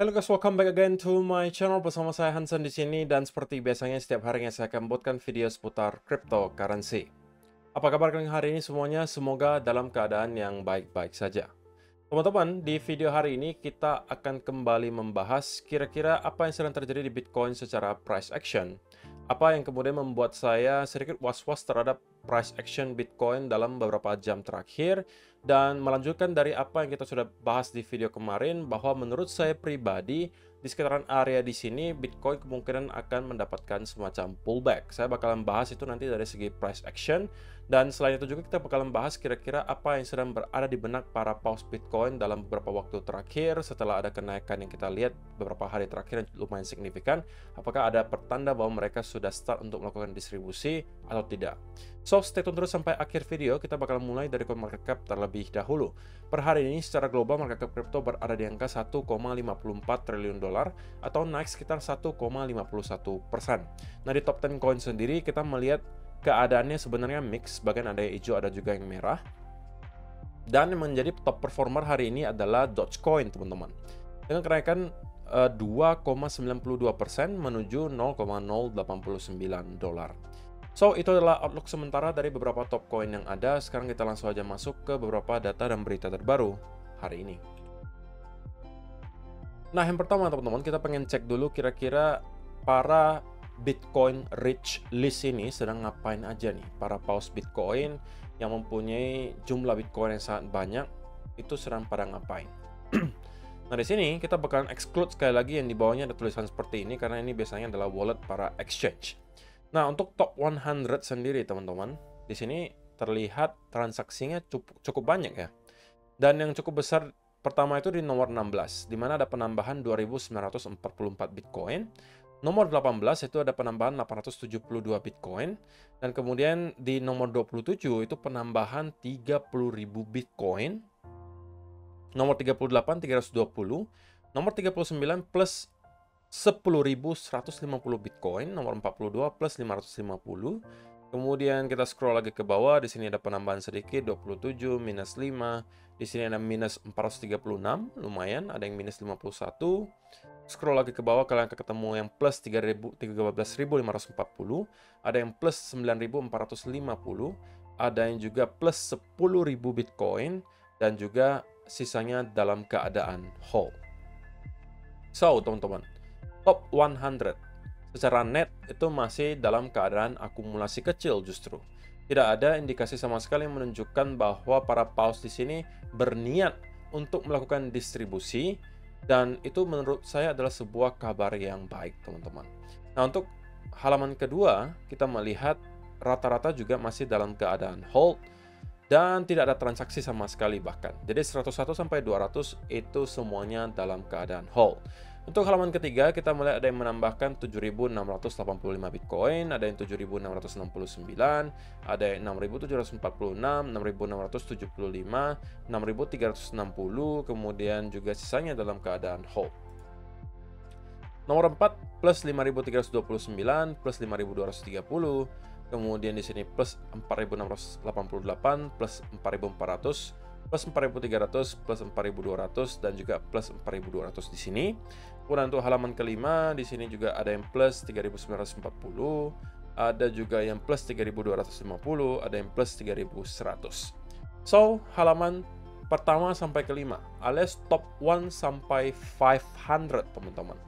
Halo guys, welcome back again to my channel bersama saya Hansen di sini dan seperti biasanya setiap harinya saya akan buatkan video seputar cryptocurrency. Apa kabar kalian hari ini semuanya? Semoga dalam keadaan yang baik-baik saja. Teman-teman, di video hari ini kita akan kembali membahas kira-kira apa yang sedang terjadi di Bitcoin secara price action. Apa yang kemudian membuat saya sedikit was-was terhadap price action Bitcoin dalam beberapa jam terakhir, dan melanjutkan dari apa yang kita sudah bahas di video kemarin, bahwa menurut saya pribadi di sekitaran area di sini Bitcoin kemungkinan akan mendapatkan semacam pullback. Saya bakalan bahas itu nanti dari segi price action, dan selain itu juga kita bakalan bahas kira-kira apa yang sedang berada di benak para paus Bitcoin dalam beberapa waktu terakhir setelah ada kenaikan yang kita lihat beberapa hari terakhir yang lumayan signifikan. Apakah ada pertanda bahwa mereka sudah start untuk melakukan distribusi atau tidak? So, stay tune terus sampai akhir video. Kita bakal mulai dari CoinMarketCap terlebih dahulu. Per hari ini secara global market cap crypto berada di angka 1,54 triliun dolar atau naik sekitar 1,51%. Nah, di top 10 coin sendiri kita melihat keadaannya sebenarnya mix, bagian ada yang hijau, ada juga yang merah. Dan yang menjadi top performer hari ini adalah Dogecoin, teman-teman. Dengan kenaikan 2,92% menuju 0,089 dolar. So, itu adalah outlook sementara dari beberapa top coin yang ada. Sekarang kita langsung aja masuk ke beberapa data dan berita terbaru hari ini. Nah, yang pertama teman-teman, kita pengen cek dulu kira-kira para Bitcoin rich list ini sedang ngapain aja nih. Para paus Bitcoin yang mempunyai jumlah Bitcoin yang sangat banyak itu sedang pada ngapain. Nah, di sini kita bakalan exclude sekali lagi yang di bawahnya ada tulisan seperti ini karena ini biasanya adalah wallet para exchange. Nah, untuk top 100 sendiri teman-teman, di sini terlihat transaksinya cukup banyak ya. Dan yang cukup besar pertama itu di nomor 16, di mana ada penambahan 2.944 Bitcoin. Nomor 18 itu ada penambahan 872 Bitcoin. Dan kemudian di nomor 27 itu penambahan 30.000 Bitcoin. Nomor 38, 320. Nomor 39 plus 10.150 Bitcoin, nomor 42 plus 550. Kemudian kita scroll lagi ke bawah, di sini ada penambahan sedikit 27 minus 5. Di sini ada minus 436, lumayan, ada yang minus 51. Scroll lagi ke bawah kalian akan ketemu yang plus 13.540, ada yang plus 9.450, ada yang juga plus 10.000 Bitcoin dan juga sisanya dalam keadaan hold. So, teman-teman, top 100 secara net itu masih dalam keadaan akumulasi kecil justru. Tidak ada indikasi sama sekali yang menunjukkan bahwa para paus di sini berniat untuk melakukan distribusi, dan itu menurut saya adalah sebuah kabar yang baik, teman-teman. Nah, untuk halaman kedua, kita melihat rata-rata juga masih dalam keadaan hold dan tidak ada transaksi sama sekali bahkan. Jadi 101 sampai 200 itu semuanya dalam keadaan hold. Untuk halaman ketiga, kita melihat ada yang menambahkan 7.685 Bitcoin, ada yang 7.669, ada yang 6.746, 6.675, 6.360, kemudian juga sisanya dalam keadaan hold. Nomor 4 plus 5.329, plus 5.230, kemudian di sini plus 4.688, plus 4.400, plus 4.300, plus 4.200, dan juga plus 4.200 di sini. Kemudian untuk halaman kelima, di sini juga ada yang plus 3.940, ada juga yang plus 3.250, ada yang plus 3.100. So, halaman pertama sampai kelima, alias top 1 sampai 500, teman-teman.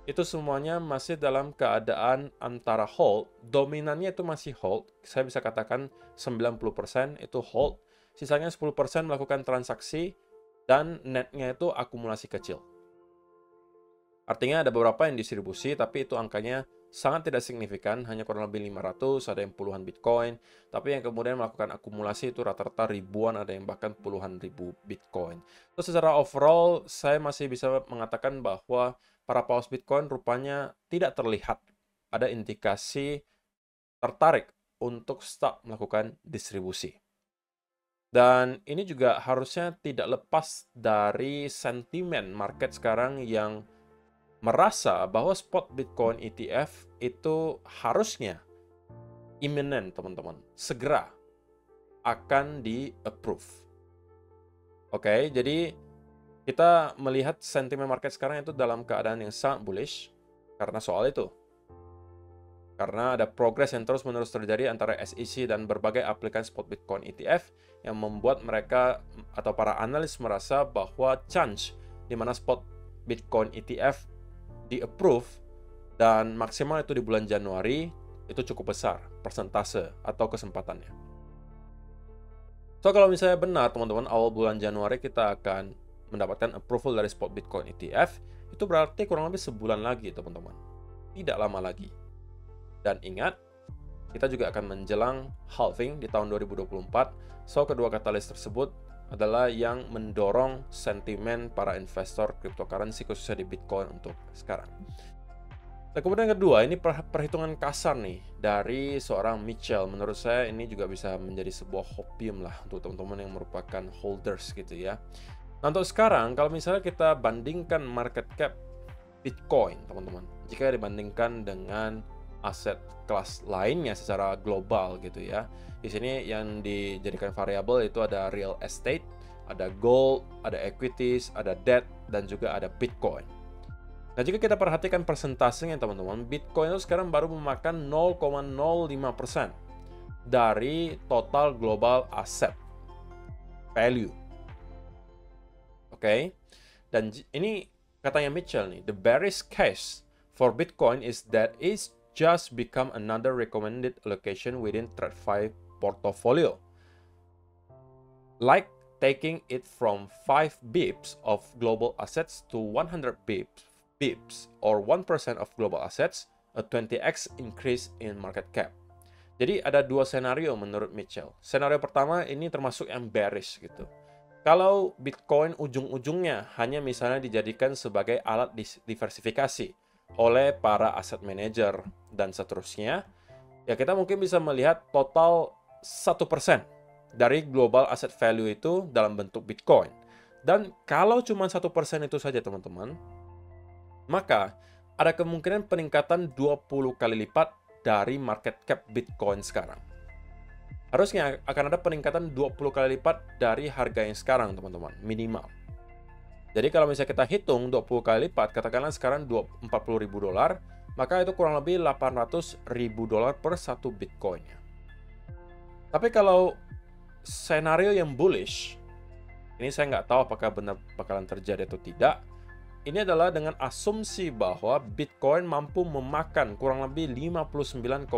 Itu semuanya masih dalam keadaan antara hold, dominannya itu masih hold. Saya bisa katakan 90% itu hold, sisanya 10% melakukan transaksi, dan netnya itu akumulasi kecil. Artinya ada beberapa yang distribusi, tapi itu angkanya sangat tidak signifikan, hanya kurang lebih 500, ada yang puluhan Bitcoin, tapi yang kemudian melakukan akumulasi itu rata-rata ribuan, ada yang bahkan puluhan ribu Bitcoin. Terus secara overall, saya masih bisa mengatakan bahwa para paus Bitcoin rupanya tidak terlihat ada indikasi tertarik untuk start melakukan distribusi. Dan ini juga harusnya tidak lepas dari sentimen market sekarang yang merasa bahwa spot Bitcoin ETF itu harusnya imminent, teman-teman, segera akan di-approve. Oke, jadi Kita melihat sentimen market sekarang itu dalam keadaan yang sangat bullish karena soal itu. Karena ada progres yang terus-menerus terjadi antara SEC dan berbagai aplikan spot Bitcoin ETF yang membuat mereka atau para analis merasa bahwa chance di mana spot Bitcoin ETF di-approve dan maksimal itu di bulan Januari itu cukup besar persentase atau kesempatannya. So kalau misalnya benar teman-teman, awal bulan Januari kita akan mendapatkan approval dari spot Bitcoin ETF, itu berarti kurang lebih sebulan lagi teman-teman. Tidak lama lagi. Dan ingat, kita juga akan menjelang halving di tahun 2024. So, kedua katalis tersebut adalah yang mendorong sentimen para investor cryptocurrency khususnya di Bitcoin untuk sekarang. Nah, kemudian yang kedua, ini perhitungan kasar nih dari seorang Mitchell. Menurut saya ini juga bisa menjadi sebuah hopium lah untuk teman-teman yang merupakan holders gitu ya. Nah, untuk sekarang, kalau misalnya kita bandingkan market cap Bitcoin, teman-teman, jika dibandingkan dengan aset kelas lainnya secara global gitu ya. Di sini yang dijadikan variabel itu ada real estate, ada gold, ada equities, ada debt, dan juga ada Bitcoin. Nah, jika kita perhatikan persentasenya teman-teman, Bitcoin itu sekarang baru memakan 0,05% dari total global asset value. Oke. Dan ini katanya Mitchell nih, the bearish case for Bitcoin is that it's just become another recommended allocation within TradFi portfolio. Like taking it from 5 bips of global assets to 100 bips or 1% of global assets, a 20x increase in market cap. Jadi ada dua senario menurut Mitchell. Senario pertama ini termasuk yang bearish gitu. Kalau Bitcoin ujung-ujungnya hanya misalnya dijadikan sebagai alat diversifikasi oleh para asset manager dan seterusnya, ya kita mungkin bisa melihat total 1% dari global asset value itu dalam bentuk Bitcoin. Dan kalau cuma 1% itu saja teman-teman, maka ada kemungkinan peningkatan 20 kali lipat dari market cap Bitcoin sekarang. Harusnya akan ada peningkatan 20 kali lipat dari harga yang sekarang teman-teman, minimal. Jadi kalau misalnya kita hitung 20 kali lipat, katakanlah sekarang $40.000, maka itu kurang lebih $800.000 per satu Bitcoin-nya. Tapi kalau senario yang bullish, ini saya nggak tahu apakah benar bakalan terjadi atau tidak, ini adalah dengan asumsi bahwa Bitcoin mampu memakan kurang lebih 59,8%.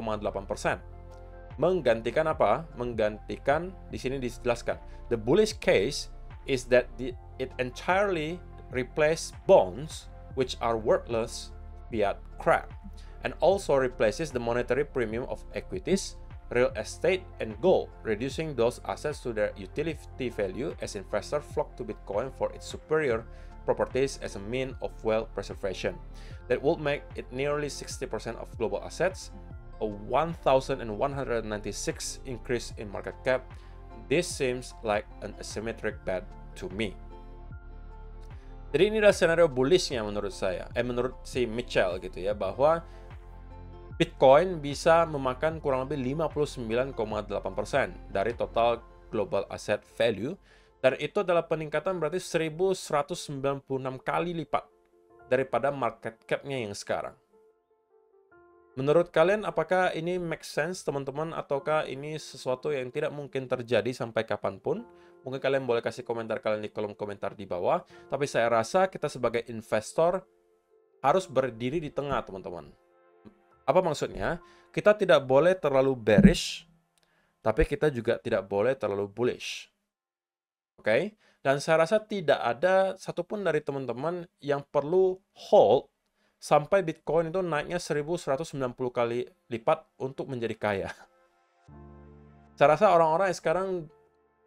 Menggantikan apa? Menggantikan, di sini dijelaskan, the bullish case is that it entirely replaces bonds which are worthless fiat crap and also replaces the monetary premium of equities, real estate, and gold, reducing those assets to their utility value as investors flock to Bitcoin for its superior properties as a mean of wealth preservation. That would make it nearly 60% of global assets, a 1,196 increase in market cap. This seems like an asymmetric bet to me. Jadi ini adalah skenario bullishnya menurut saya, menurut si Mitchell gitu ya, bahwa Bitcoin bisa memakan kurang lebih 59,8% dari total global asset value, dan itu adalah peningkatan berarti 1.196 kali lipat daripada market cap-nya yang sekarang. Menurut kalian, apakah ini make sense, teman-teman, ataukah ini sesuatu yang tidak mungkin terjadi sampai kapanpun? Mungkin kalian boleh kasih komentar kalian di kolom komentar di bawah. Tapi saya rasa kita sebagai investor harus berdiri di tengah, teman-teman. Apa maksudnya? Kita tidak boleh terlalu bearish, tapi kita juga tidak boleh terlalu bullish. Oke? Dan saya rasa tidak ada satupun dari teman-teman yang perlu hold sampai Bitcoin itu naiknya 1.190 kali lipat untuk menjadi kaya. Saya rasa orang-orang yang sekarang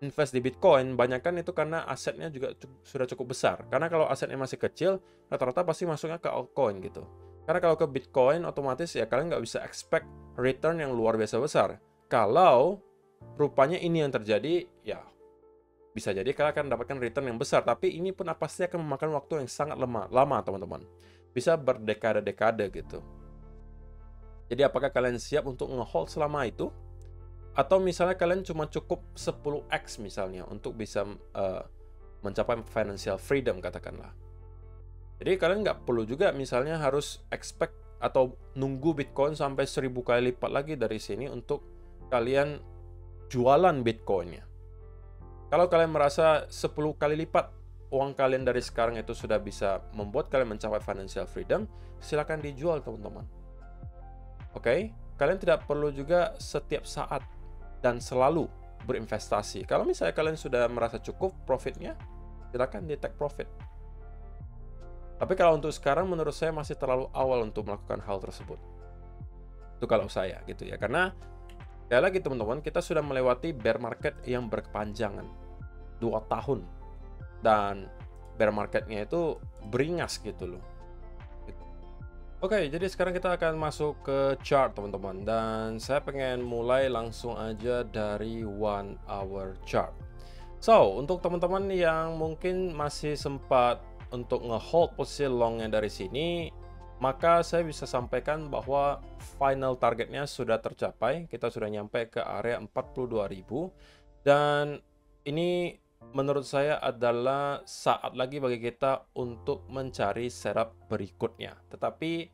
invest di Bitcoin, banyakkan itu karena asetnya juga sudah cukup besar. Karena kalau asetnya masih kecil, rata-rata pasti masuknya ke altcoin gitu. Karena kalau ke Bitcoin, otomatis ya kalian nggak bisa expect return yang luar biasa besar. Kalau rupanya ini yang terjadi, ya bisa jadi kalian akan mendapatkan return yang besar. Tapi ini pun pasti akan memakan waktu yang sangat lama teman-teman. Bisa berdekade-dekade gitu. Jadi apakah kalian siap untuk nge-hold selama itu? Atau misalnya kalian cuma cukup 10x misalnya untuk bisa mencapai financial freedom katakanlah. Jadi kalian nggak perlu juga misalnya harus expect atau nunggu Bitcoin sampai 1000 kali lipat lagi dari sini untuk kalian jualan Bitcoinnya. Kalau kalian merasa 10 kali lipat uang kalian dari sekarang itu sudah bisa membuat kalian mencapai financial freedom, silakan dijual teman-teman. Oke, kalian tidak perlu juga setiap saat dan selalu berinvestasi. Kalau misalnya kalian sudah merasa cukup profitnya, silakan di take profit. Tapi kalau untuk sekarang menurut saya masih terlalu awal untuk melakukan hal tersebut. Itu kalau saya gitu ya. Karena sekali lagi teman-teman, kita sudah melewati bear market yang berkepanjangan 2 tahun. Dan bear marketnya itu beringas gitu loh. Oke, jadi sekarang kita akan masuk ke chart teman-teman. Dan saya pengen mulai langsung aja dari 1 hour chart. So, untuk teman-teman yang mungkin masih sempat untuk nge-hold posisi longnya dari sini, maka saya bisa sampaikan bahwa final targetnya sudah tercapai. Kita sudah nyampe ke area 42.000 dan ini menurut saya adalah saat lagi bagi kita untuk mencari setup berikutnya. Tetapi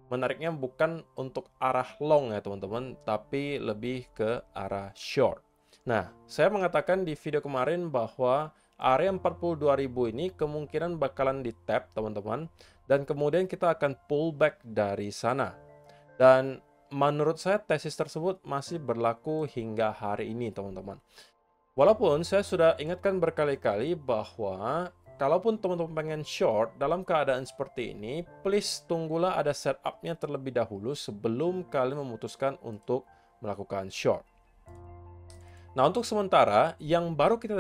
menariknya bukan untuk arah long ya teman-teman, tapi lebih ke arah short. Nah, saya mengatakan di video kemarin bahwa area 42.000 ini kemungkinan bakalan di tap teman-teman, dan kemudian kita akan pull back dari sana. Dan menurut saya tesis tersebut masih berlaku hingga hari ini teman-teman. Walaupun saya sudah ingatkan berkali-kali bahwa kalaupun teman-teman pengen short dalam keadaan seperti ini, please tunggulah ada setupnya terlebih dahulu sebelum kalian memutuskan untuk melakukan short. Nah, untuk sementara yang baru kita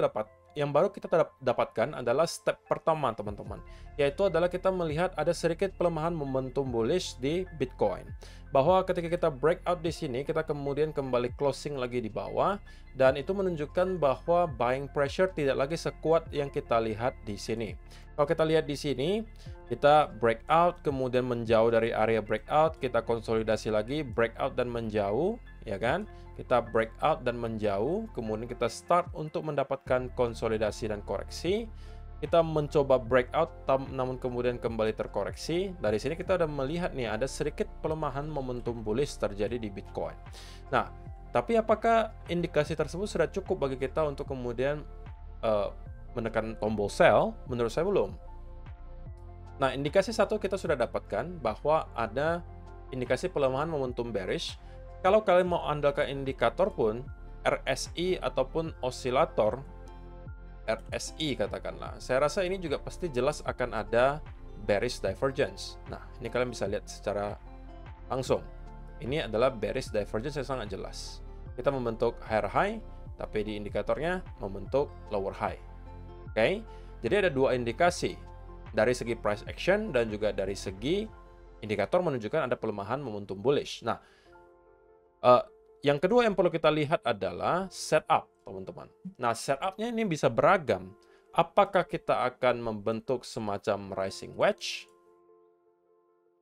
dapatkan adalah step pertama teman-teman, yaitu adalah kita melihat ada sedikit pelemahan momentum bullish di Bitcoin. Bahwa ketika kita breakout di sini, kita kemudian kembali closing lagi di bawah, dan itu menunjukkan bahwa buying pressure tidak lagi sekuat yang kita lihat di sini. Kalau kita lihat di sini, kita breakout, kemudian menjauh dari area breakout, kita konsolidasi lagi, breakout dan menjauh, ya kan? Kita breakout dan menjauh, kemudian kita start untuk mendapatkan konsolidasi dan koreksi. Kita mencoba breakout, namun kemudian kembali terkoreksi. Dari sini kita udah melihat nih, ada sedikit pelemahan momentum bullish terjadi di Bitcoin. Nah, tapi apakah indikasi tersebut sudah cukup bagi kita untuk kemudian menekan tombol sell? Menurut saya belum. Nah, indikasi satu kita sudah dapatkan bahwa ada indikasi pelemahan momentum bearish. Kalau kalian mau andalkan indikator pun, RSI ataupun osilator, RSI katakanlah, saya rasa ini juga pasti jelas akan ada bearish divergence. Nah, ini kalian bisa lihat secara langsung. Ini adalah bearish divergence yang sangat jelas. Kita membentuk higher high, tapi di indikatornya membentuk lower high. Oke, jadi ada dua indikasi. Dari segi price action dan juga dari segi indikator menunjukkan ada pelemahan momentum bullish. Nah, yang kedua yang perlu kita lihat adalah setup, teman-teman. Nah, setupnya ini bisa beragam. Apakah kita akan membentuk semacam rising wedge?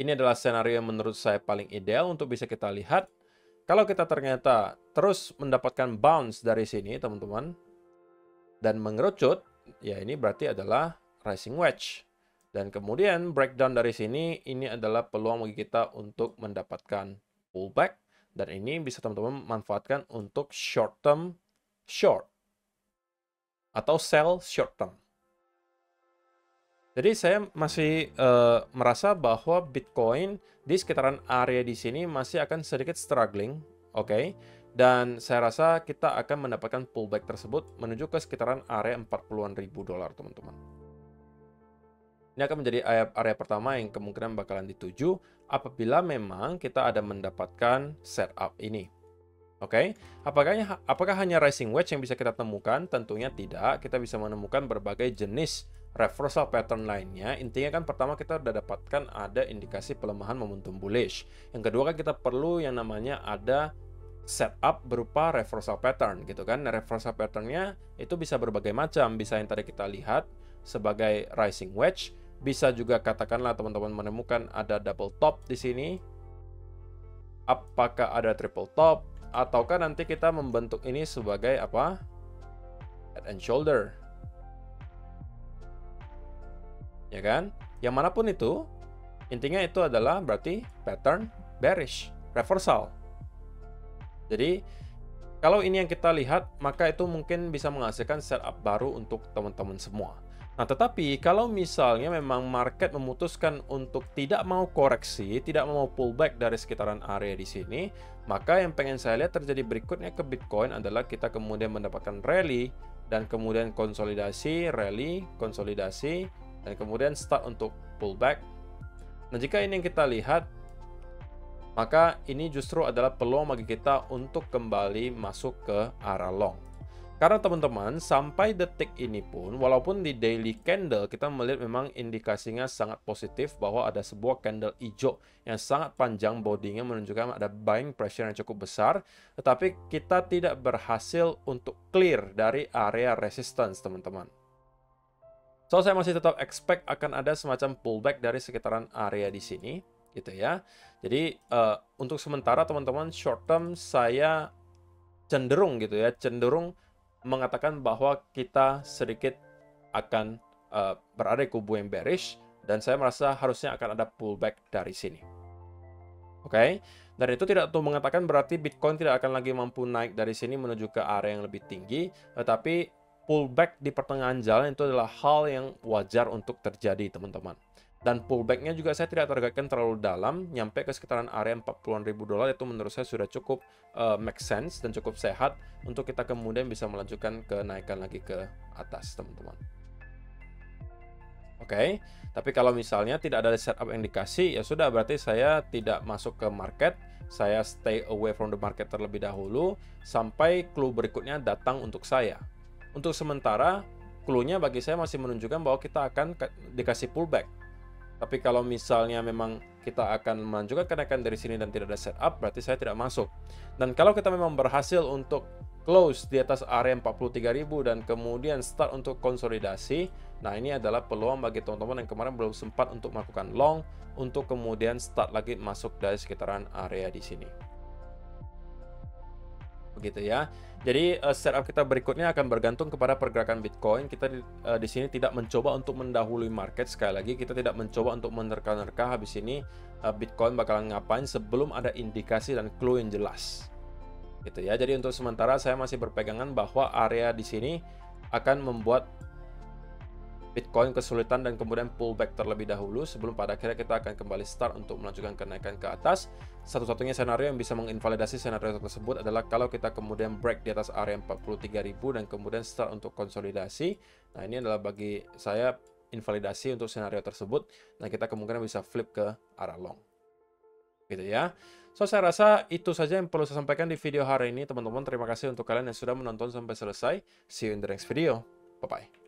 Ini adalah skenario yang menurut saya paling ideal untuk bisa kita lihat. Kalau kita ternyata terus mendapatkan bounce dari sini, teman-teman, dan mengerucut, ya ini berarti adalah rising wedge. Dan kemudian breakdown dari sini, ini adalah peluang bagi kita untuk mendapatkan pullback. Dan ini bisa teman-teman manfaatkan untuk short term short atau sell short term. Jadi saya masih merasa bahwa Bitcoin di sekitaran area di sini masih akan sedikit struggling, oke? Dan saya rasa kita akan mendapatkan pullback tersebut menuju ke sekitaran area 40-an ribu dolar, teman-teman. Ini akan menjadi area pertama yang kemungkinan bakalan dituju apabila memang kita ada mendapatkan setup ini. Oke, apakah hanya rising wedge yang bisa kita temukan? Tentunya tidak. Kita bisa menemukan berbagai jenis reversal pattern lainnya. Intinya kan pertama kita udah dapatkan ada indikasi pelemahan momentum bullish. Yang kedua kan kita perlu yang namanya ada setup berupa reversal pattern gitu kan. Nah, reversal patternnya itu bisa berbagai macam. Bisa yang tadi kita lihat sebagai rising wedge. Bisa juga katakanlah teman-teman menemukan ada double top di sini. Apakah ada triple top? Ataukah nanti kita membentuk ini sebagai apa? Head and shoulder. ya kan? Yang manapun itu, intinya itu adalah berarti pattern bearish, reversal. Jadi, kalau ini yang kita lihat, maka itu mungkin bisa menghasilkan setup baru untuk teman-teman semua. Nah, tetapi kalau misalnya memang market memutuskan untuk tidak mau koreksi, tidak mau pullback dari sekitaran area di sini, maka yang pengen saya lihat terjadi berikutnya ke Bitcoin adalah kita kemudian mendapatkan rally, dan kemudian konsolidasi, rally, konsolidasi, dan kemudian start untuk pullback. Nah, jika ini yang kita lihat, maka ini justru adalah peluang bagi kita untuk kembali masuk ke arah long. Karena teman-teman, sampai detik ini pun, walaupun di daily candle kita melihat memang indikasinya sangat positif bahwa ada sebuah candle hijau yang sangat panjang bodinya menunjukkan ada buying pressure yang cukup besar, tetapi kita tidak berhasil untuk clear dari area resistance, teman-teman. So, saya masih tetap expect akan ada semacam pullback dari sekitaran area di sini, gitu ya. Jadi, untuk sementara teman-teman, short term saya cenderung gitu ya, cenderung mengatakan bahwa kita sedikit akan berada di kubu yang bearish, dan saya merasa harusnya akan ada pullback dari sini. Oke, dan itu tidak tuh mengatakan berarti Bitcoin tidak akan lagi mampu naik dari sini menuju ke area yang lebih tinggi, tetapi pullback di pertengahan jalan itu adalah hal yang wajar untuk terjadi, teman-teman. Dan pullbacknya juga saya tidak targetkan terlalu dalam, nyampe ke sekitaran area 40-an ribu dolar, itu menurut saya sudah cukup make sense dan cukup sehat untuk kita kemudian bisa melanjutkan kenaikan lagi ke atas, teman-teman. Oke, tapi kalau misalnya tidak ada setup yang dikasih, ya sudah, berarti saya tidak masuk ke market, saya stay away from the market terlebih dahulu sampai clue berikutnya datang untuk saya. Untuk sementara, clue-nya bagi saya masih menunjukkan bahwa kita akan dikasih pullback. Tapi kalau misalnya memang kita akan melanjutkan kenaikan dari sini dan tidak ada setup, berarti saya tidak masuk. Dan kalau kita memang berhasil untuk close di atas area 43.000 dan kemudian start untuk konsolidasi, nah ini adalah peluang bagi teman-teman yang kemarin belum sempat untuk melakukan long, untuk kemudian start lagi masuk dari sekitaran area di sini. Begitu ya. Jadi setup kita berikutnya akan bergantung kepada pergerakan Bitcoin. Kita di sini tidak mencoba untuk mendahului market. Sekali lagi, kita tidak mencoba untuk menerka-nerka habis ini Bitcoin bakalan ngapain sebelum ada indikasi dan clue yang jelas. Gitu ya. Jadi untuk sementara saya masih berpegangan bahwa area di sini akan membuat Bitcoin kesulitan dan kemudian pullback terlebih dahulu sebelum pada akhirnya kita akan kembali start untuk melanjutkan kenaikan ke atas. Satu-satunya skenario yang bisa menginvalidasi skenario tersebut adalah kalau kita kemudian break di atas area 43.000 dan kemudian start untuk konsolidasi. Nah, ini adalah bagi saya invalidasi untuk skenario tersebut. Nah, kita kemungkinan bisa flip ke arah long. Gitu ya. So, saya rasa itu saja yang perlu saya sampaikan di video hari ini, teman-teman. Terima kasih untuk kalian yang sudah menonton sampai selesai. See you in the next video. Bye-bye.